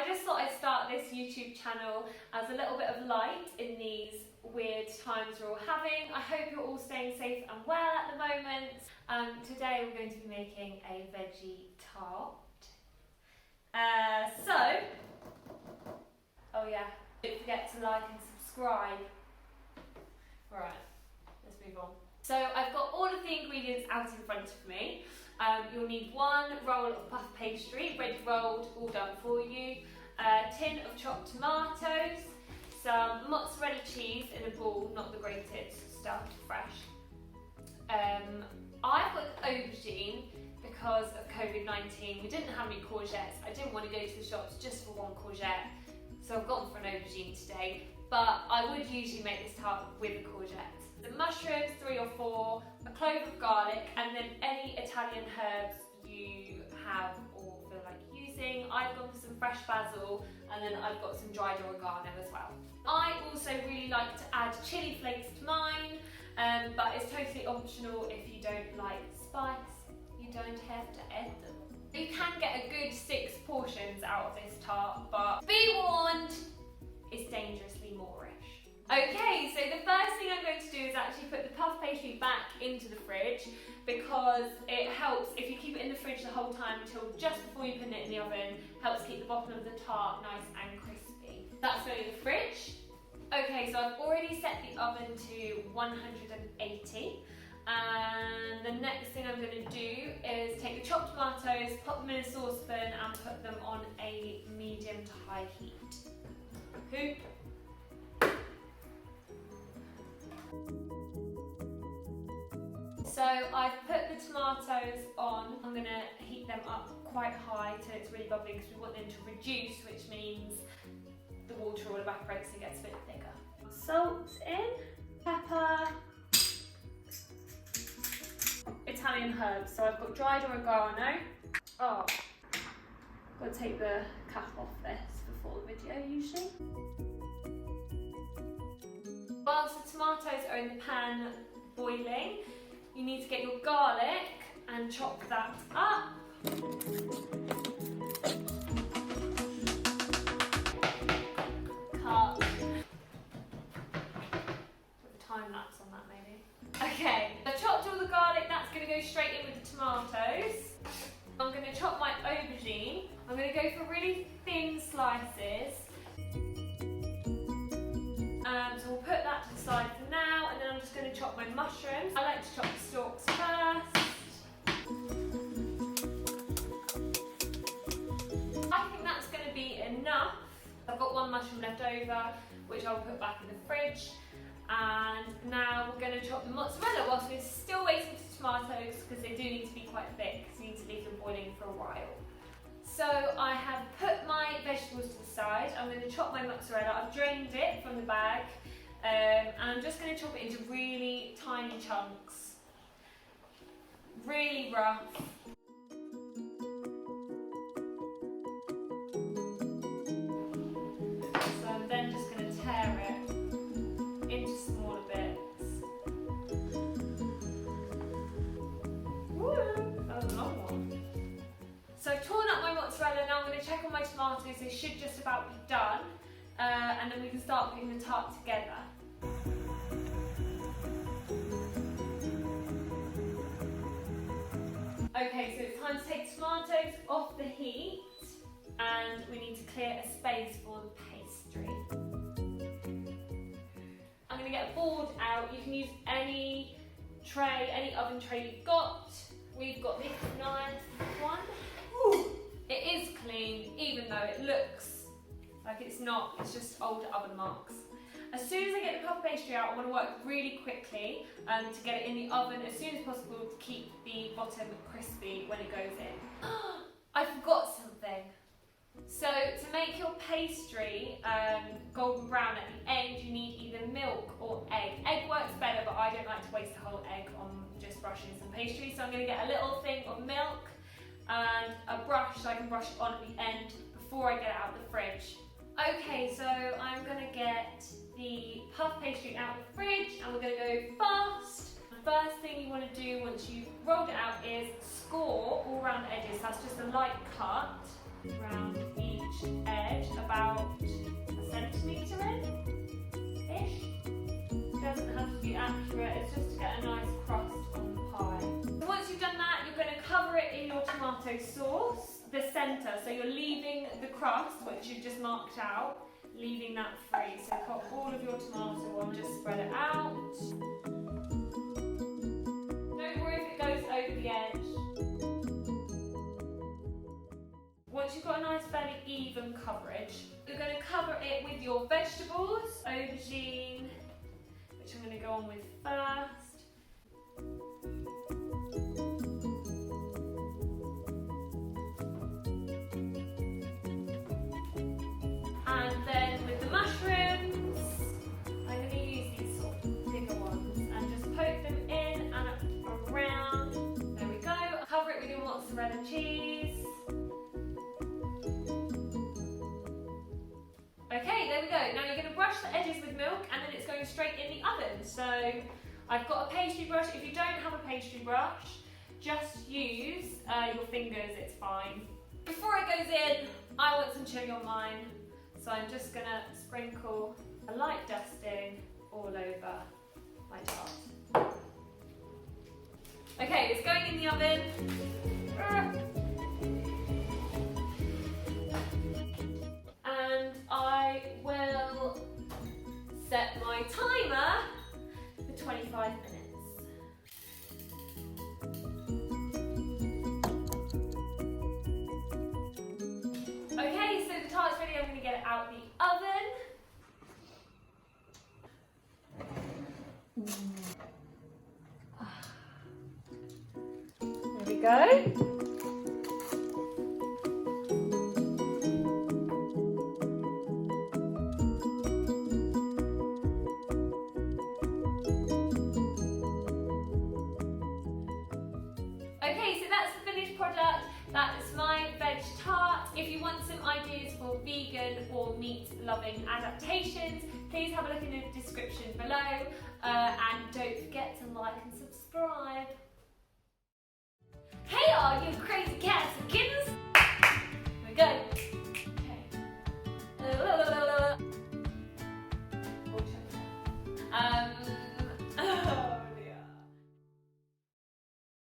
I just thought I'd start this YouTube channel as a little bit of light in these weird times we're all having. I hope you're all staying safe and well at the moment. Today we're going to be making a veggie tart. Oh yeah, don't forget to like and subscribe. Alright, let's move on. So I've got all of the ingredients out in front of me. You'll need one roll of puff pastry, ready rolled, all done for you, a tin of chopped tomatoes, some mozzarella cheese in a ball, not the grated stuff, fresh. I've got aubergine because of COVID-19. We didn't have any courgettes. I didn't want to go to the shops just for one courgette, so I've gone for an aubergine today, but I would usually make this tart with a courgette. The mushrooms, 3 or 4, a clove of garlic, and then any Italian herbs you have or feel like using. I've gone for some fresh basil, and then I've got some dried oregano as well. I also really like to add chili flakes to mine, but it's totally optional if you don't like spice. You don't have to add them. You can get a good 6 portions out of this tart, but be warned, it's dangerously moreish. Okay, so the first thing I'm going to do is actually put the puff pastry back into the fridge, because it helps, if you keep it in the fridge the whole time until just before you put it in the oven, helps keep the bottom of the tart nice and crispy. That's going in the fridge. Okay, so I've already set the oven to 180. And the next thing I'm going to do is take the chopped tomatoes, pop them in a saucepan and put them on a medium to high heat. Hoop. So I've put the tomatoes on. I'm going to heat them up quite high till it's really bubbly, because we want them to reduce, which means the water will evaporate so it gets a bit thicker. Salt in, pepper, Italian herbs. So I've got dried oregano. Oh, got to take the cap off this before the video usually. Whilst the tomatoes are in the pan boiling, you need to get your garlic and chop that up. Cut. Put a time lapse on that maybe. Okay, I've chopped all the garlic, that's going to go straight in with the tomatoes. I'm going to chop my aubergine. I'm going to go for really thin slices. So we'll put that to the side for now, and then I'm just going to chop my mushrooms. I like to chop the stalks first. I think that's going to be enough. I've got one mushroom left over, which I'll put back in the fridge. And now we're going to chop the mozzarella whilst we're still waiting for tomatoes, because they do need to be quite thick, so you need to leave them boiling for a while. So I have put my vegetables to the side. I'm going to chop my mozzarella. I've drained it from the bag, and I'm just going to chop it into really tiny chunks, really rough. So I'm then just going to tear it into smaller bits. Woo! That was a long one. So I've torn up my mozzarella, now I'm going to check on my tomatoes. They should just about be done, and then we can start putting the tart together. Okay, so it's time to take tomatoes off the heat, and we need to clear a space for the pastry. I'm going to get a board out. You can use any tray, any oven tray you've got. We've got this nice one. Ooh, it is clean, even though it looks like it's not, it's just old oven marks. As soon as I get the puff pastry out, I want to work really quickly to get it in the oven as soon as possible to keep the bottom crispy when it goes in. I forgot something. So to make your pastry golden brown at the end, you need either milk or egg. Egg works better, but I don't like to waste a whole egg on just brushing some pastry. So I'm going to get a little thing of milk and a brush so I can brush it on at the end before I get it out of the fridge. Okay, so I'm going to get the puff pastry out of the fridge, and we're going to go fast. The first thing you want to do once you've rolled it out is score all around the edges. That's just a light cut around each edge. doesn't have to be accurate, it's just to get a nice crust on the pie. So once you've done that, you're going to cover it in your tomato sauce, the centre, so you're leaving the crust, which you've just marked out, leaving that free. So put all of your tomato on, just spread it out. Don't worry if it goes over the edge. Once you've got a nice fairly even coverage, you're going to cover it with your vegetables, aubergine, which I'm going to go on with first. And then with the mushrooms, I'm going to use these sort of bigger ones and just poke them in and around. There we go. Cover it with your mozzarella cheese. Okay, there we go. Now you're going to brush the edges with milk and then it's going straight in the oven. So I've got a pastry brush. If you don't have a pastry brush, just use your fingers, it's fine. Before it goes in, I want some chili on mine. So I'm just going to sprinkle a light dusting all over my tart. Okay, it's going in the oven. And I will set my timer for 25 minutes. Okay, so the tart's ready. I'm going to get it out the oven. There we go. Okay, so that's the finished product. That is my veg tart. If you want some ideas for vegan or meat-loving adaptations, please have a look in the description below. And don't forget to like and subscribe. Hey all you crazy cats and kittens! Here we go.